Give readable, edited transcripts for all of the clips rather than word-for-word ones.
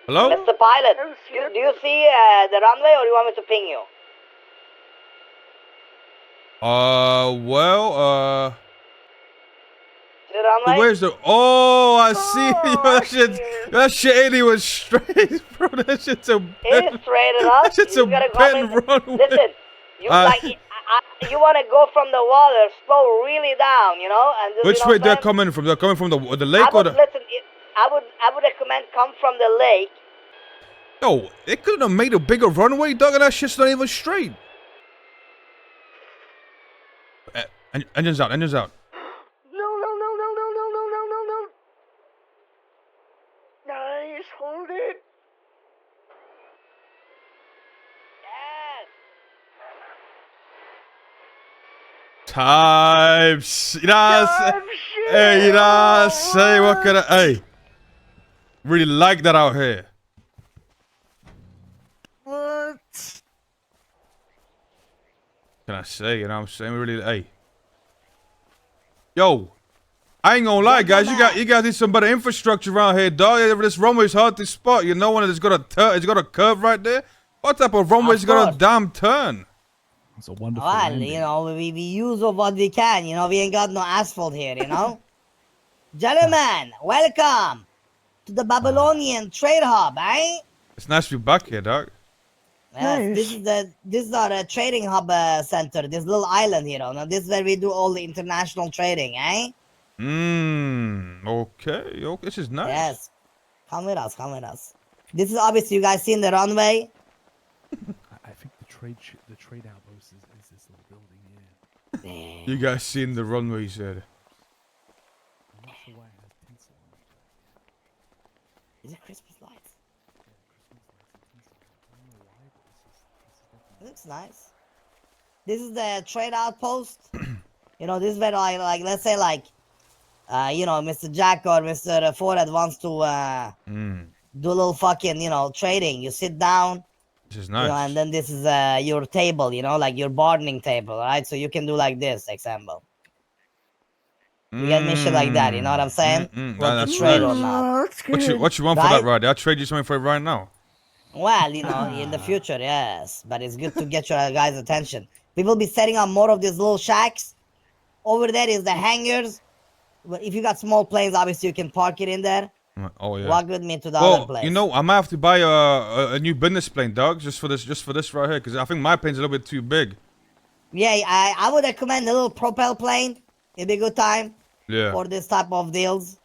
Hello? Mr. Pilot, do you see the runway, or you want me to ping you? Well, See the runway? where's the? Oh, I see. That shit ain't even straight, bro. That shit's a It bend. is straight That enough. shit's You a gotta come in. bend runway. Listen, you you wanna go from the water, slow really down, you know, and just, Which you know way what I'm they're saying? coming from? They're coming from the I lake or would the? listen. I would recommend come from the lake. Yo, they couldn't have made a bigger runway, dog, and that shit's not even straight. Engines out, engines out. No. Nice, hold it. Yes. Types. You know what I'm saying? Hey, you know what I'm saying? What can I? Hey. Really like that out here. What? Can I say? You know what I'm saying? Really, hey. Yo. I ain't gonna lie, guys. You guys need some better infrastructure around here, dog. This runway's hard to spot. You know, when it's got a curve right there. What type of runway's got a damn turn? It's a wonderful Well, landing. you know, we use of what we can. You know, we ain't got no asphalt here. You know, gentlemen, welcome to the Babylonian trade hub, eh? It's nice to be back here, dog. Yes, this is our trading hub center. This little island here. Now, this is where we do all the international trading, eh? Okay. This is nice. Yes. Come with us, come with us. This is obviously, you guys seen the runway. I think the trade outpost is this little building here. You guys seen the runway, you said. I'm not sure why it has tinsel on it. Is it Christmas lights? It looks nice. This is the trade outpost. You know, this is where like let's say like you know, Mr. Jack or Mr. Forehead wants to do a little fucking, you know, trading. You sit down. This is nice. You know, and then this is your table, you know, like your bargaining table, right? So you can do like this, example. You get me shit like that, you know what I'm saying? Nah, to trade or nice. not. What you want for that right there? I'll trade you something for it right now. Well, you know, in the future, yes. But it's good to get your guys' attention. We will be setting up more of these little shacks. Over there is the hangars. But if you got small planes, obviously you can park it in there. Oh yeah. Walk with me to the other place. You know, I might have to buy a new business plane, dog, just for this right here, because I think my plane's a little bit too big. Yeah, I would recommend a little propel plane. It'd be a good time. Yeah. For this type of deals.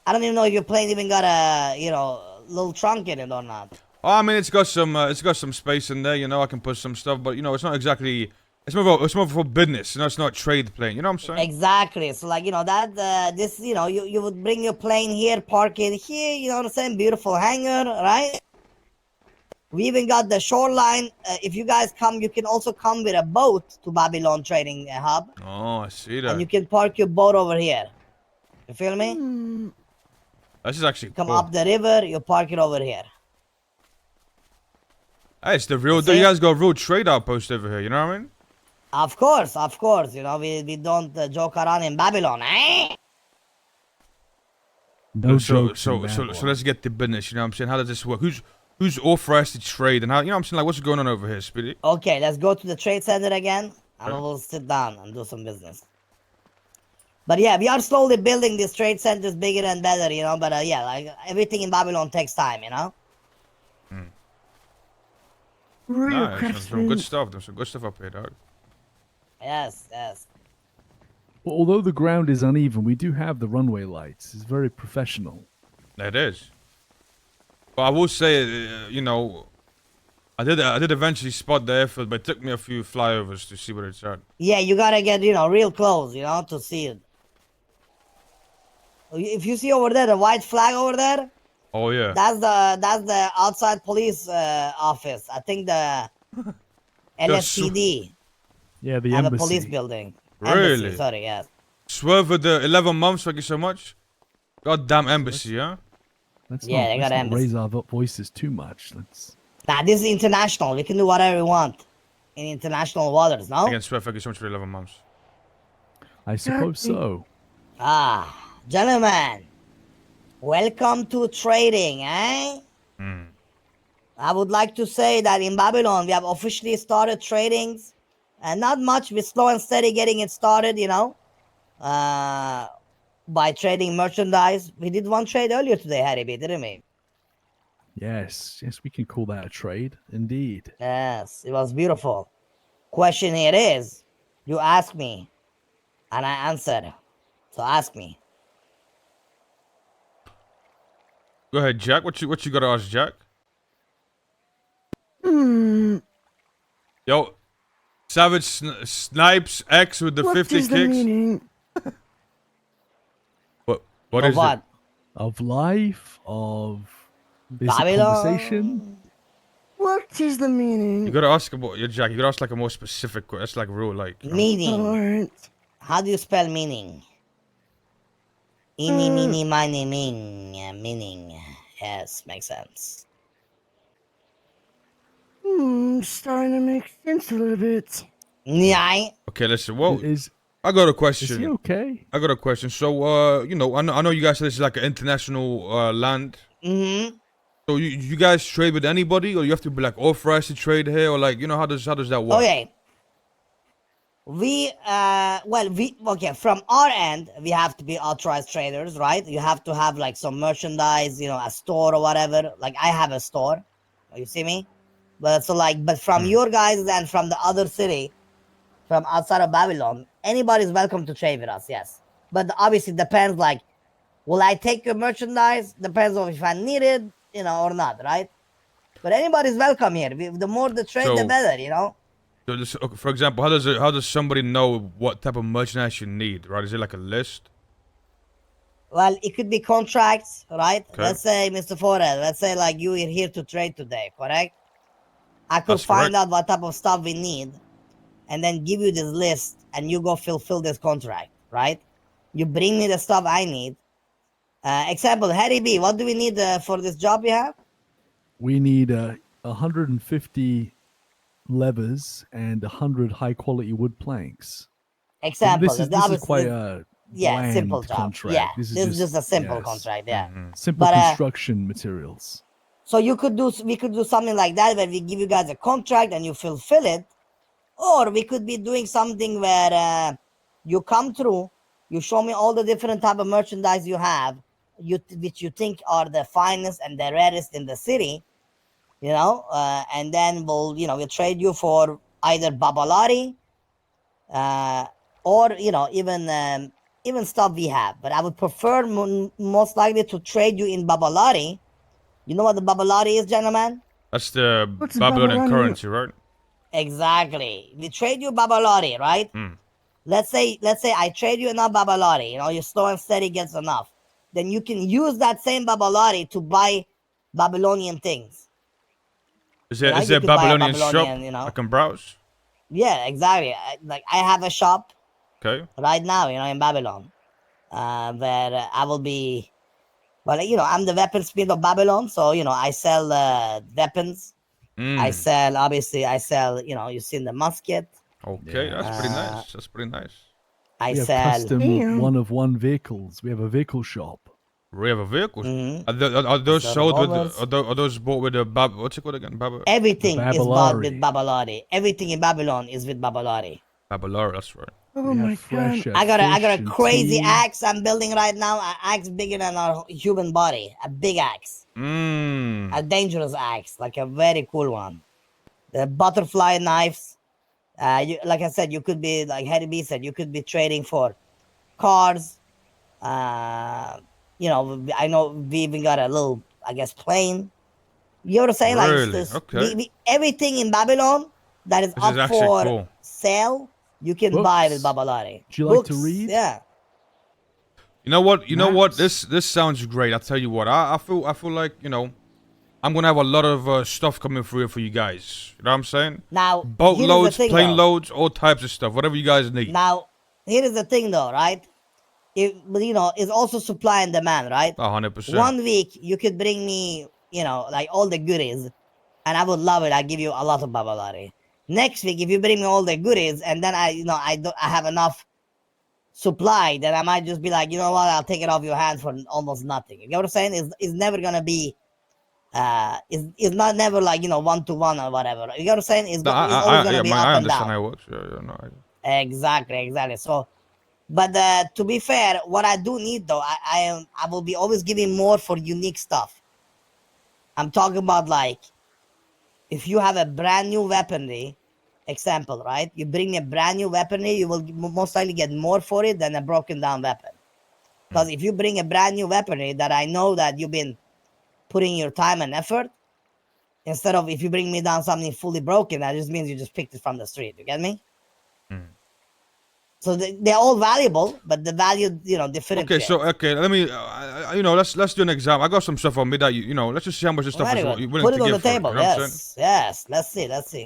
I don't even know if your plane even got a, you know, little trunk in it or not. Oh, I mean, it's got some space in there. You know, I can put some stuff, but you know, it's not exactly. It's more for business. You know, it's not a trade plane. You know what I'm saying? Exactly. So like, you know, that this, you know, you would bring your plane here, park it here. You know what I'm saying? Beautiful hangar, right? We even got the shoreline. If you guys come, you can also come with a boat to Babylon Trading Hub. Oh, I see that. And you can park your boat over here. You feel me? This is actually come cool. up the river, you park it over here. Hey, it's the real deal. You guys got a real trade outpost over here. You know what I mean? Of course. You know, we don't joke around in Babylon, eh? No so jokes in Babylon. so let's get to business. You know what I'm saying? How does this work? Who's authorized to trade and how? You know what I'm saying? Like, what's going on over here, Speedy? Okay, let's go to the trade center again, and we'll sit down and do some business. But yeah, we are slowly building these trade centers bigger and better, you know. But yeah, like everything in Babylon takes time, you know. Nah, there's some good stuff. There's some good stuff up here, dog. Yes. Well, although the ground is uneven, we do have the runway lights. It's very professional. It is. But I will say, you know, I did eventually spot the effort, but it took me a few flyovers to see what it's at. Yeah, you gotta get, you know, real close, you know, to see it. If you see over there, the white flag over there. Oh yeah. That's the outside police office. I think the LSPD. Yeah, the and embassy. the police building. Really? Embassy, sorry, yes. Swerve with the 11 months. Thank you so much. Goddamn embassy, huh? Let's Yeah, they got not embassy. raise our voices too much. Let's. Nah, this is international. We can do whatever we want in international waters, no? Again, Swerve, thank you so much for the 11 months. I suppose so. Ah, gentlemen, Welcome to trading, eh? I would like to say that in Babylon, we have officially started tradings. And not much, we're slow and steady getting it started, you know, by trading merchandise. We did one trade earlier today, Harry B, didn't we? Yes, we can call that a trade, indeed. Yes, it was beautiful. Question here is, you ask me, and I answered. So ask me. Go ahead, Jack. What you gotta ask, Jack? Yo, Savage Snipes X with the What 50 is the kicks. meaning? What Of is what? it? Of life, of this Babylon. conversation. What is the You meaning? gotta ask about your Jack. You gotta ask like a more specific. That's like real, like. You know. Meaning. Alright. How do you spell meaning? Eeny, meeny, miny, ming. Meaning. Yes, makes sense. Starting to make sense a little bit. Yeah. Okay, listen. Well, Is I got a he question. okay? I got a question. So, you know, I know you guys said this is like an international land. Mm-hmm. So you guys trade with anybody, or you have to be like authorized to trade here, or like, you know, how does that work? Okay. Okay, from our end, we have to be authorized traders, right? You have to have like some merchandise, you know, a store or whatever. Like I have a store. You see me? But from your guys and from the other city, from outside of Babylon, anybody's welcome to trade with us, yes. But obviously depends like, will I take your merchandise? Depends on if I need it, you know, or not, right? But anybody's welcome here. The more the trade, the So- better, you know? So this, okay, for example, how does somebody know what type of merchandise you need, right? Is it like a list? Well, it could be contracts, right? Okay. Let's say, Mr. Forel, let's say like you are here to trade today, correct? I could That's find correct. out what type of stuff we need and then give you this list and you go fulfill this contract, right? You bring me the stuff I need. Example, Harry B, what do we need for this job we have? We need 150 levers and 100 high quality wood planks. Example, This is obviously, quite a bland simple job. contract. Yeah, this this is is just a simple yes, contract, yeah. simple But, construction materials. So we could do something like that where we give you guys a contract and you fulfill it, or we could be doing something where you come through, you show me all the different type of merchandise you have, which you think are the finest and the rarest in the city, you know, and then we'll trade you for either Babalari, or even stuff we have. But I would prefer most likely to trade you in Babalari. You know what the Babalari is, gentlemen? That's the What's Babylonian Babylonian? currency, right? Exactly. We trade you Babalari, right? Let's say I trade you enough Babalari, you know, your slow and steady gets enough. Then you can use that same Babalari to buy Babylonian things. Is You there know, is you there a could buy a Babylonian shop Babylonian, you know. I can browse? Yeah, exactly. I have a shop Okay. right now, you know, in Babylon, where I will be. Well, you know, I'm the weaponsmith of Babylon, so you know, I sell weapons. I sell, you know, you seen the musket. Okay, that's pretty nice. That's pretty nice. I We have sell. custom Damn. one-of-one vehicles. We have a vehicle shop. We have a vehicles. Mhm. Are those Sell sold with revolvers. are those bought with the what's it called again? Everything is bought Babalari. with Babalari. Everything in Babylon is with Babalari. Babalar, that's right. Oh We have my fresh god. I got a fish and crazy tea. axe I'm building right now. An axe bigger than our human body. A big axe. A dangerous axe, like a very cool one. The butterfly knives. Like I said, you could be like Harry B said, you could be trading for cars. You know, I know we even got a little, I guess, plane. You know what I'm saying? Like Really? this, Okay. everything in Babylon that is This up is actually for cool. sale, you can buy with Books. Babalari. Do you like to Books, read? Yeah. You know what? You know what? Maps. This sounds great. I'll tell you what. I feel like, you know, I'm gonna have a lot of stuff coming through here for you guys. You know what I'm saying? Now, Boat here is the loads, thing, plane though. loads, all types of stuff. Whatever you guys need. Now, here is the thing, though, right? But you know, it's also supply and demand, right? 100%. 1 week you could bring me, you know, like all the goodies, and I would love it. I give you a lot of Babalari. Next week, if you bring me all the goodies, and then I have enough supply, then I might just be like, you know what, I'll take it off your hands for almost nothing. You get what I'm saying? It's never gonna be it's not never like, you know, 1-to-1 or whatever. You get what I'm saying? It's always gonna be up I and understand down. how it works. Yeah, no, Exactly. So, but to be fair, what I do need though, I will be always giving more for unique stuff. I'm talking about like, if you have a brand new weaponry, example, right? You bring a brand new weaponry, you will most likely get more for it than a broken down weapon. Because if you bring a brand new weaponry that I know that you've been putting your time and effort, instead of if you bring me down something fully broken, that just means you just picked it from the street. You get me? So they're all valuable, but the value, you know, different. Okay, so let me, you know, let's do an example. I got some stuff on me that you know. Let's just see how much this stuff is you're willing Put to it on give the for table. it. You know what I'm saying? Yes. Let's see.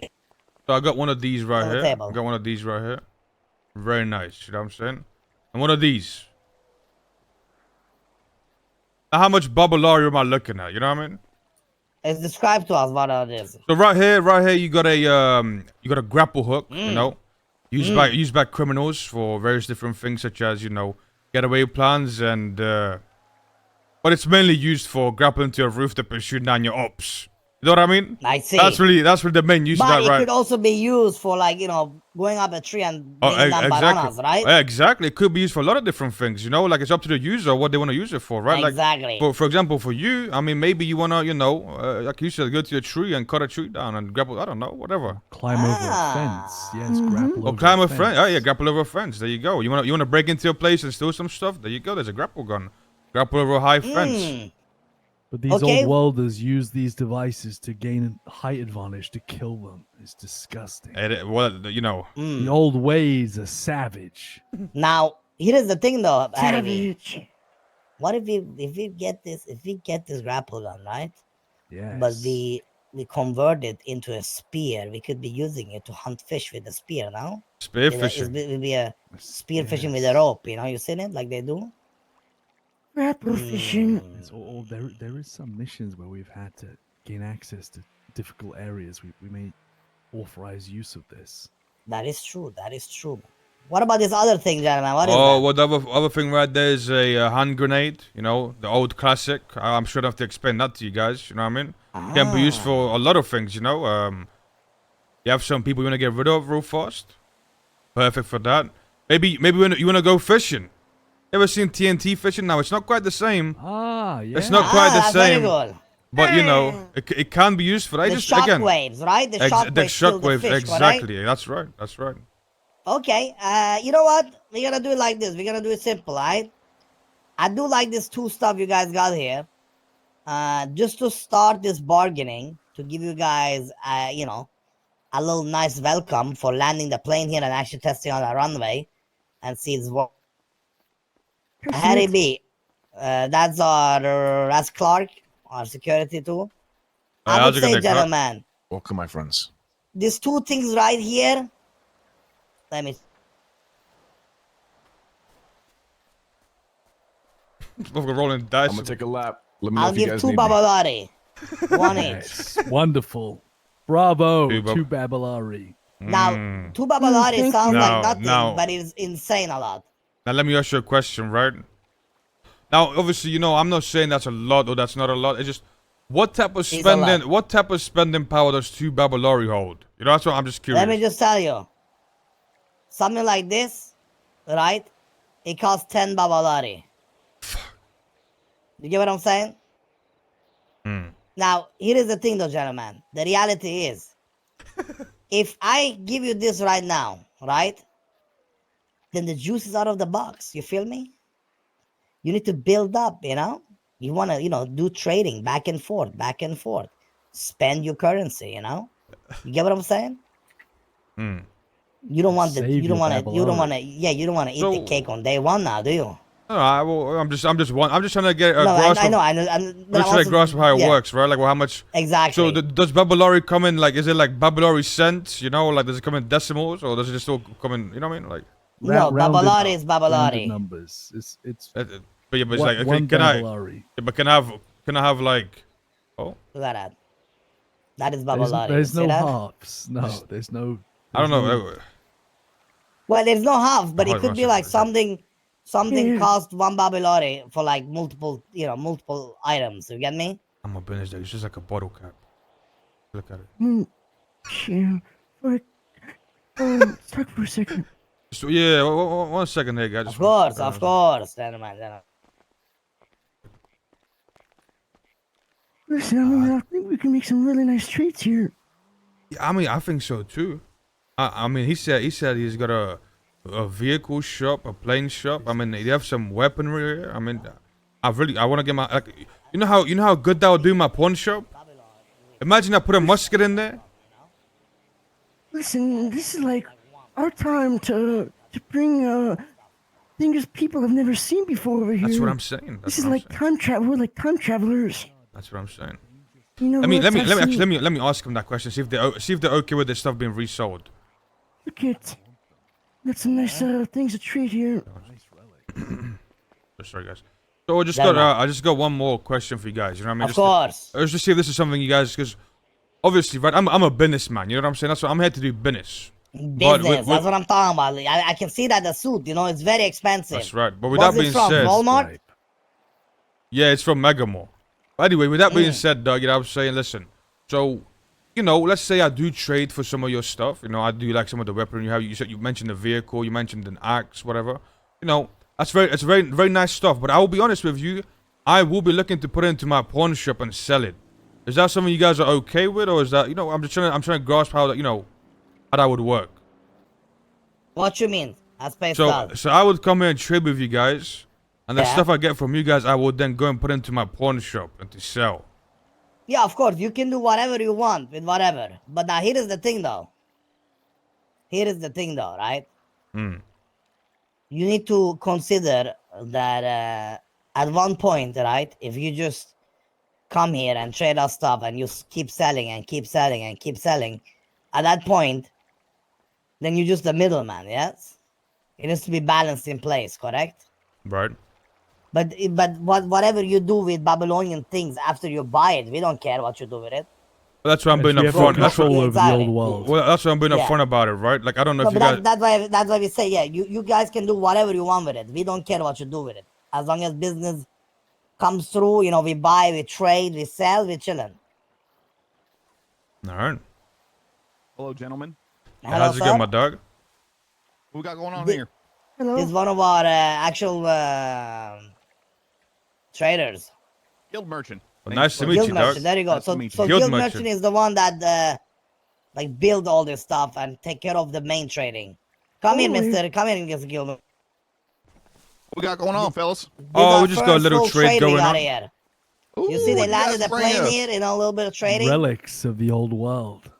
So I got one of these right On the here. table. I got one of these right here. Very nice. You know what I'm saying? And one of these. Now, how much Babylonian am I looking at? You know what I mean? It's described to us what it is. So right here, you got a grapple hook. You know, used by criminals for various different things, such as, you know, getaway plans and. But it's mainly used for grappling to a roof to pursue down your ops. You know what I mean? I see. That's really the main use of But that, it right? could also be used for, like, you know, going up a tree and bringing down bananas, right? Exactly. It could be used for a lot of different things, you know? Like, it's up to the user what they want to use it for, right? Exactly. Like, for example, for you, I mean, maybe you want to, you know, like you said, go to a tree and cut a tree down and grapple, I don't know, whatever. Climb over a fence. Yes, grapple Or over climb a a fence. fence. Oh, yeah, grapple over a fence. There you go. You want to break into a place and steal some stuff? There you go. There's a grapple gun. Grapple over a high fence. But these Okay. old worlders use these devices to gain a height advantage to kill them. It's disgusting. Well, you know. The old ways are savage. Now, here is the thing, though, Harry. Savage. What if we get this grapple gun, right? Yes. But we convert it into a spear. We could be using it to hunt fish with a spear now. Spear fishing. It would be a spear fishing with a rope. You know, you seen it like they do. Grapple fishing. It's there is some missions where we've had to gain access to difficult areas. We may authorize use of this. That is true. What about this other thing, gentlemen? What is that? Oh, well, the other thing right there is a hand grenade. You know, the old classic. I'm sure I don't have to explain that to you guys. You know what I mean? It can be used for a lot of things. You know, you have some people you want to get rid of real fast. Perfect for that. Maybe when you want to go fishing. Ever seen TNT fishing? Now it's not quite the same. Ah, yeah. It's not quite the that's very same. good. But you know, it can be used for that. The Just shock again, waves, right? The shock the waves kill the shockwaves. fish, Exactly. correct? That's right. Okay, you know what? We're gonna do it like this. We're gonna do it simple, right? I do like this two stuff you guys got here. Just to start this bargaining, to give you guys, you know, a little nice welcome for landing the plane here and actually testing on the runway and see it's work. Harry B, that's Clark, our security too. I would say, gentlemen, Welcome, my friends. these two things right here. Let me. We're rolling dice. I'm gonna take a lap. Let me know I'll if you give guys two need me. Babalari. One each. Yes. Wonderful. Bravo Two to Babylari. Now, two Babalari thank sounds you. like nothing, No. but it's insane a lot. Now let me ask you a question, right? Now, obviously, you know, I'm not saying that's a lot or that's not a lot. It's just what type of It's a lot. spending power does two Babylari hold? You know, that's what I'm just curious. Let me just tell you. Something like this, right? It costs 10 Babalari. You get what I'm saying? Now, here is the thing though, gentlemen. The reality is, if I give you this right now, right? Then the juice is out of the box. You feel me? You need to build up, you know? You want to, you know, do trading back and forth. Spend your currency, you know? You get what I'm saying? You don't want to Save you don't your want to Babylonian. you don't want to eat the So- cake on day one now, do you? No, I'm just trying to get a No, grasp. I know. I'm but just I'm trying to also- grasp how it yeah, works, right? Like, well, how much? Exactly. So does Babylari come in like? Is it like Babylari cents? You know, like does it come in decimals or does it just all come in? You know what I mean? Like, No, Rounded Babalari up, is Babalari. rounded numbers. It's but yeah, but it's one, like, okay, one can I? Babylari. Yeah, but can I have like? Oh, Look at that. That is There's, Babalari. there's You no see that? halves. No, there's no. I don't know. there's Well, there's no half, but hold it on could a be second, like hold on. something Yeah. cost 1 Babylonian for like multiple items. You get me? I'm a business dude. It's just like a bottle cap. Look at it. Yeah. For stuck for a second. So, yeah, 1 second here, guys. Of Just one- course, of course. Gentlemen. Listen, I mean, I think we can make some really nice trades here. Yeah, I mean, I think so too. I mean, he said he's got a vehicle shop, a plane shop. I mean, they have some weaponry here. I mean, I want to get my like, you know how good that would do my pawn shop. Imagine I put a musket in there. Listen, this is like our time to bring things people have never seen before over here. That's what I'm saying. That's This is what I'm like saying. time travel. We're like time travelers. That's what I'm saying. You know Let me what? I've seen- let me ask him that question. See if they're okay with their stuff being resold. Look at. Got some nice things to trade here. Sorry, guys. So I just got one more question for you guys. You know what I mean? Of course. Let's just see if this is something you guys, because obviously, right? I'm a businessman. You know what I'm saying? That's what I'm here to do. Business. Business. That's what I'm talking about. I can see that the suit. It's very expensive. That's right. But with What's that it being from? said, Walmart? yeah, it's from Megamore. But anyway, with that being said, Doug, you know what I'm saying? Listen, so, let's say I do trade for some of your stuff. I do like some of the weaponry you have. You mentioned the vehicle, you mentioned an axe, whatever. It's very, very nice stuff. But I will be honest with you, I will be looking to put it into my pawn shop and sell it. Is that something you guys are okay with, or is that, I'm trying to grasp how that, how that would work. What you mean? That's based So on. I would come here and trade with you guys, and the Yeah. stuff I get from you guys, I would then go and put into my pawn shop and to sell. Yeah, of course. You can do whatever you want with whatever. But now here is the thing, though. Right? You need to consider that at one point, right? If you just come here and trade us stuff and you keep selling and keep selling and keep selling, at that point, then you're just the middleman, yes? It needs to be balanced in place, correct? Right. But whatever you do with Babylonian things after you buy it, we don't care what you do with it. But that's why I'm being We have upfront. full That's what, control over the Exactly. old world. well, that's why I'm being Yeah. upfront about it, right? Like, I don't know No, if you but guys. that's why we say, yeah, you guys can do whatever you want with it. We don't care what you do with it. As long as business comes through, we buy, we trade, we sell, we chilling. All right. Hello, gentlemen. Hello, How's it sir. going, my dog? What we got going on Di- here? Hello. This is one of our actual traders. Guild merchant. Well, Thanks nice to for- meet Guild you, merchant. dog. There you go. Nice to So meet you. so Guild guild merchant. merchant is the one that build all this stuff and take care of the main trading. Come here, Oh, yeah. mister. Come here and get the guild. What we got going on, fellas? This is Oh, our we just got a first little full trade trade we going got on. here. Ooh, You see, they what landed guys the bring plane us? here, a little bit of trading. Relics of the old world.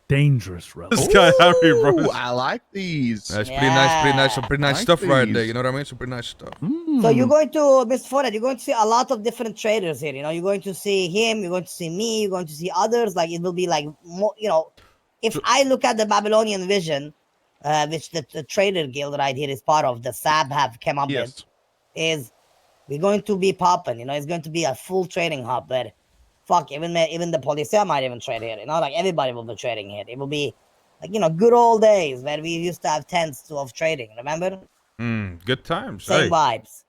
Dangerous relics. This guy Harry, bro. Ooh, I like these. That's pretty nice. Some pretty nice Like stuff right there. these. You know what I mean? Some pretty nice stuff. So you're going to, Mr. Forehead, you're going to see a lot of different traders here. You're going to see him, you're going to see me, you're going to see others. Like, it will be like, more, if I look at the Babylonian vision, which the trader guild right here is part of, the SAB have come up with, Yes. is we're going to be popping. It's going to be a full trading hub where, fuck, even the police might even trade here. Like everybody will be trading here. It will be like, good old days where we used to have tents of trading. Remember? Good times. Same Hey. vibes.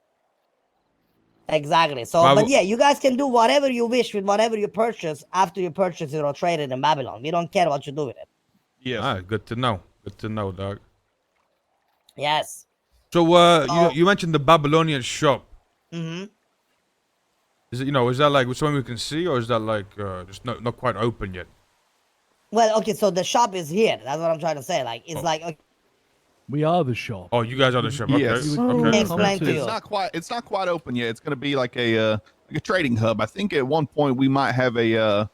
Exactly. So, Well, but yeah, you guys can do whatever you wish with whatever you purchase after you purchase it or trade it in Babylon. We don't care what you do with it. Yes. Ah, good to know. Good to know, dog. Yes. So, Oh. you mentioned the Babylonian shop. Mm-hmm. Is it, is that like something we can see, or is that like just not quite open yet? Well, okay, so the shop is here. That's what I'm trying to say. Like, it's like, okay, We are the shop. Oh, you guys are the shop. Yes. Okay. Oh. Okay. Explain to you. It's not quite open yet. It's going to be like a trading hub. I think at one point we might have a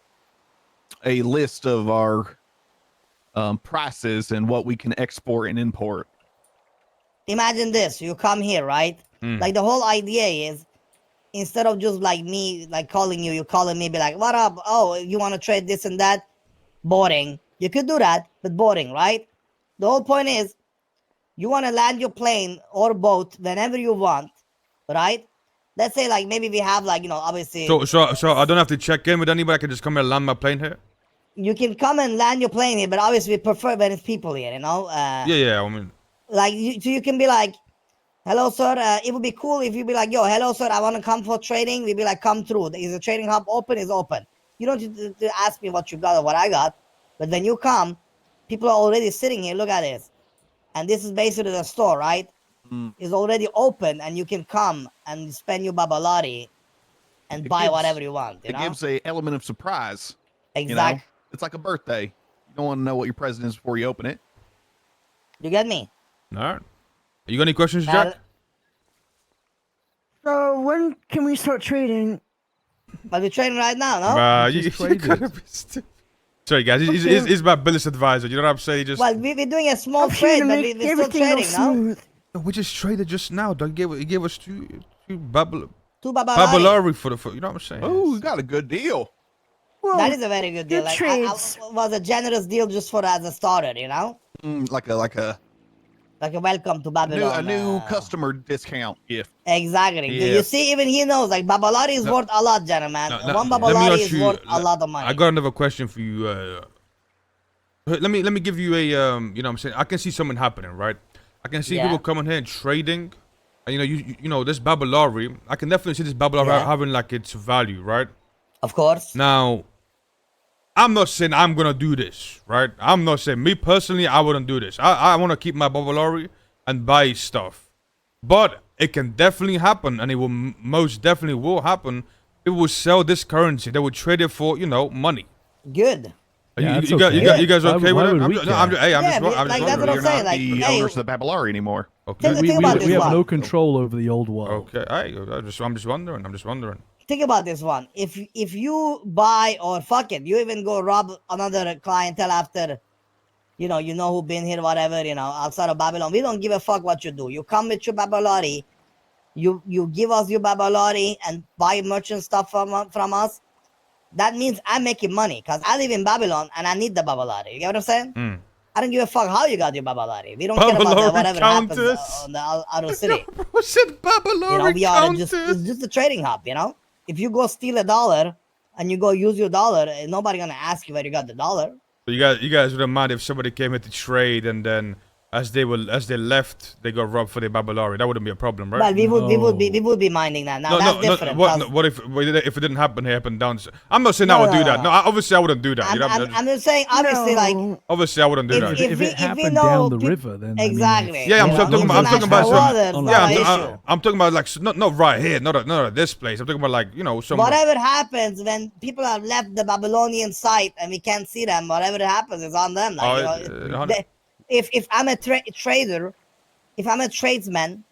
list of our prices and what we can export and import. imagine this. You come here, right? Like, the whole idea is, instead of just like me, like calling you, calling me, be like, what up? Oh, you want to trade this and that? Boring. You could do that, but boring, right? The whole point is, you want to land your plane or boat whenever you want, right? Let's say, like, maybe we have, like, obviously, So I don't have to check in with anybody. I can just come here and land my plane here. you can come and land your plane here, but obviously we prefer when it's people here, Yeah. I mean, Like, so you can be like, hello, sir. It would be cool if you be like, yo, hello, sir. I want to come for trading. We'd be like, come through. Is the trading hub open? Is open. You don't need to ask me what you got or what I got. But when you come, people are already sitting here. Look at this. And this is basically the store, right? Mm. It's already open, and you can come and spend your babalari and It buy gives- whatever you want. You It know? gives a element of surprise. You know, Exactly. it's like a birthday. You don't want to know what your present is before you open it. You get me? All right. You got any questions, Now, Jack? So when can we start trading? but we're trading right now, no? We just traded. gotta be Sorry, guys. He's my business advisor. You know what I'm saying? He just Well, we're doing a small I'm here trade, to but make we're still everything go trading, no? smooth. we just traded just now. He gave us two Two babalari. Babylari for you know what I'm saying? Oh, we got a good deal. Well, That is a very good deal. good Like, trades. was a generous deal just for as a starter, you know? Like a Like a welcome to Babylon. new customer discount gift. Exactly. Yeah. You see, even he knows, like, babalari is No. worth a lot, gentlemen. No, One let me babalari ask is you- worth a lot of money. I got another question for you. Let me give you a you know what I'm saying? I can see something happening, right? I can see Yeah. people coming here and trading. And, you know, you know this Babylari. I can definitely see this Babylari Yeah. having like its value, right? Of course. Now, I'm not saying I'm gonna do this, right? I'm not saying me personally, I wouldn't do this. I want to keep my Babylari and buy stuff, but it can definitely happen, and it will most definitely will happen. People will sell this currency. They will trade it for, you know, money. Good. Yeah, you, that's you, guys, you, okay. guys, you guys Why- okay why with it? would I'm we just, care? no, I'm just, hey, I'm Yeah, just, I'm like, just that's what wondering. I'm saying, Not like, the hey, owners of the Babylari anymore. Okay. Think about we this have one. no control over the old world. Okay, I'm just wondering. I'm just wondering. Think about this one. If you buy or fuck it, you even go rob another clientele after, you know who been here, whatever, outside of Babylon. We don't give a fuck what you do. You come with your Babylari, you give us your Babylari and buy merchant stuff from us. That means I'm making money because I live in Babylon and I need the Babylari. You get what I'm saying? Mm. I don't give a fuck how you got your Babylari. We don't care about Babylari whatever counters? happens on the outer city. Bro said Babylari We are counters. it's just a trading hub, If you go steal $1 and you go use your dollar, nobody gonna ask you where you got the dollar. So you guys wouldn't mind if somebody came here to trade and then as they left, they got robbed for their Babylari. That wouldn't be a problem, right? Well, we would be minding that. Now that's different. What if it didn't happen here, happen down? I'm not saying I would do that. No, obviously I wouldn't do that. I'm just saying, obviously, like, obviously I wouldn't do if- that. if- If we it happened know down the peop- river, then I mean, exactly. Yeah, I'm talking about international waters, some- not yeah, an issue. I'm talking about like not right here, not at this place. I'm talking about like somewhere. Whatever happens when people have left the Babylonian site and we can't see them, whatever happens is on them. Like, if I'm a trader, if I'm a tradesman,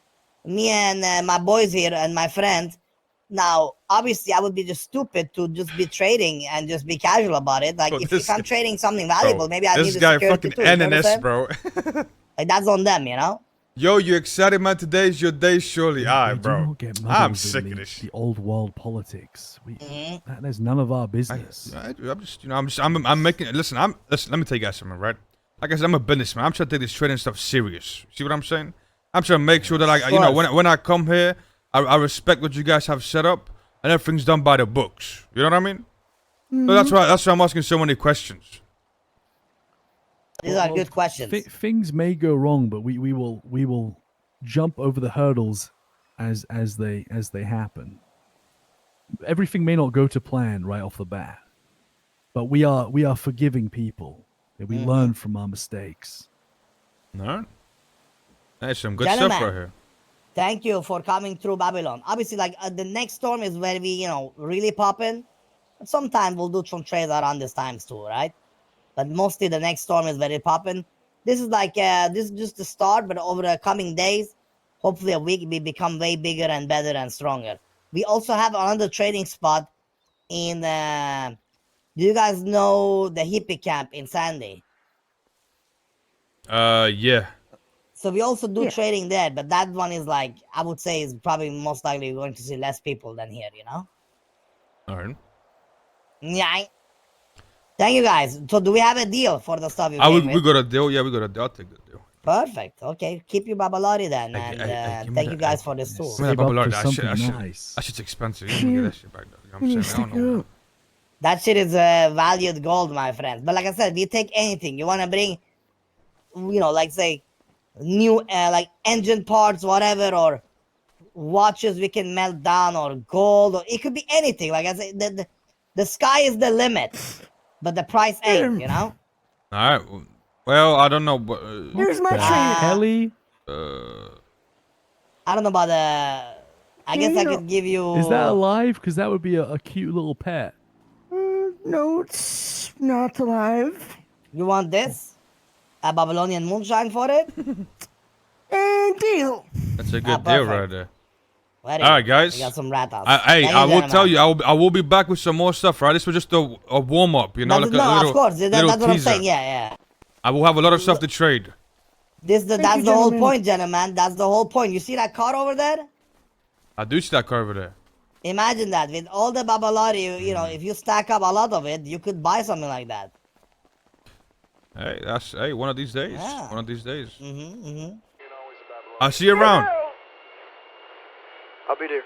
me and my boys here and my friends, now obviously I would be just stupid to just be trading and just be casual about it. Like Bro, if I'm trading something valuable, maybe I need this the guy security fucking too. You know what I'm NNS, saying? bro. Like that's on them, Yo, you excited, man? Today's your day, surely. we Alright, do bro. not get I'm muddled sick in of the, this. the old world politics. Mhm. That is none of our business. I'm just, I'm making. Listen, let me tell you guys something, right? Like I said, I'm a businessman. I'm trying to take this trading stuff serious. See what I'm saying? I'm trying to make sure that when I come here, I respect what you guys have set up and everything's done by the books. You know what I mean? So that's why I'm asking so many questions. These are good questions. Things may go wrong, but we will jump over the hurdles as they happen. Everything may not go to plan right off the bat, but we are forgiving people. We learn from our mistakes. No, that's some good Gentlemen. stuff right here. Thank you for coming through Babylon. Obviously, like the next storm is where we, really pop in. Sometimes we'll do some trades around these times too, right? But mostly the next storm is very popping. This is like this is just the start, but over the coming days, hopefully a week, we become way bigger and better and stronger. We also have another trading spot in. Do you guys know the hippie camp in Sandy? Yeah. So we also do Yeah. trading there, but that one is like I would say is probably most likely going to see less people than here. All right. Yeah. Thank you guys. So do we have a deal for the stuff you We came with? got a deal. Yeah, we got a deal. I'll take the deal. Perfect. Okay, keep your Babalari then, Hey, and give me thank that- you guys hey, for this tool. Give me that Save up Babylari. for That shit- something nice. That shit's expensive. You can get that shit back. Though. You know what I'm saying? I don't know. That shit is valued gold, my friend. But like I said, we take anything. You want to bring, like say, new like engine parts, whatever, or watches we can melt down, or gold, or it could be anything. Like I said, the sky is the limit, but the price ain't. You know. All right. Well, I don't know, but Here's my The trade. Ellie, I don't know about the. I guess You I know- could give you. is that alive? Because that would be a cute little pet. No, it's not alive. You want this? A Babylonian moonshine for it? And deal. that's a good deal perfect. right there. Very All right, good. guys. We got some rat outs. Hey, Thank I you, will gentlemen. tell you, I will be back with some more stuff, right? This was just a warm up, you know, That's, like a no, little, of course. That's little what I'm teaser. saying. Yeah. I will have a lot of stuff to trade. That's you, the whole gentlemen. point, gentlemen. That's the whole point. You see that car over there? I do see that car over there. Imagine that with all the Babalari, you know, if you stack up a lot of it, you could buy something like that. Hey, one of these days. Yeah. One of these days. Mm-hmm. I'll see you around. I'll be there.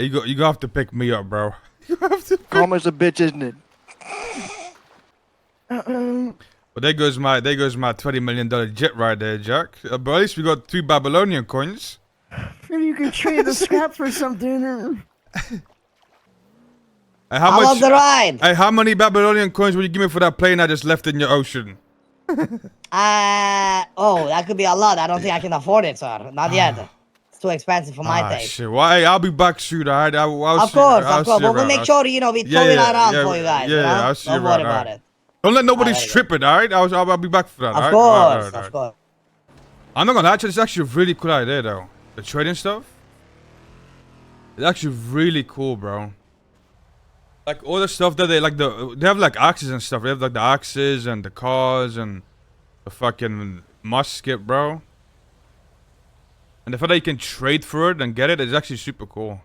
You gonna have to pick me up, bro. You have to. Karma's a bitch, isn't it? But there goes my $20 million jet right there, Jack. But at least we got 2 Babylonian coins. Maybe you can trade the scrap for something. Or... Hey, How about the ride? Hey, how many Babylonian coins will you give me for that plane I just left in your ocean? Oh, that could be a lot. I don't think I can afford it, sir. Not yet. It's too expensive for my taste. Shit. Well, hey, I'll be back soon, alright? I'll Of see course, I'll of course. see you But we'll around. make sure, you know, we throw it around for you guys. Yeah, you know? I'll see you Don't worry around, about alright. it. Don't let nobody Alright, strip it, alright? I'll be back for that, Of alright? course, Alright, of course. I'm not gonna lie, it's actually a really cool idea, though. The trading stuff. It's actually really cool, bro. Like all the stuff that they they have like axes and stuff. They have like the axes and the cars and the fucking musket, bro. And the fact that you can trade for it and get it is actually super cool.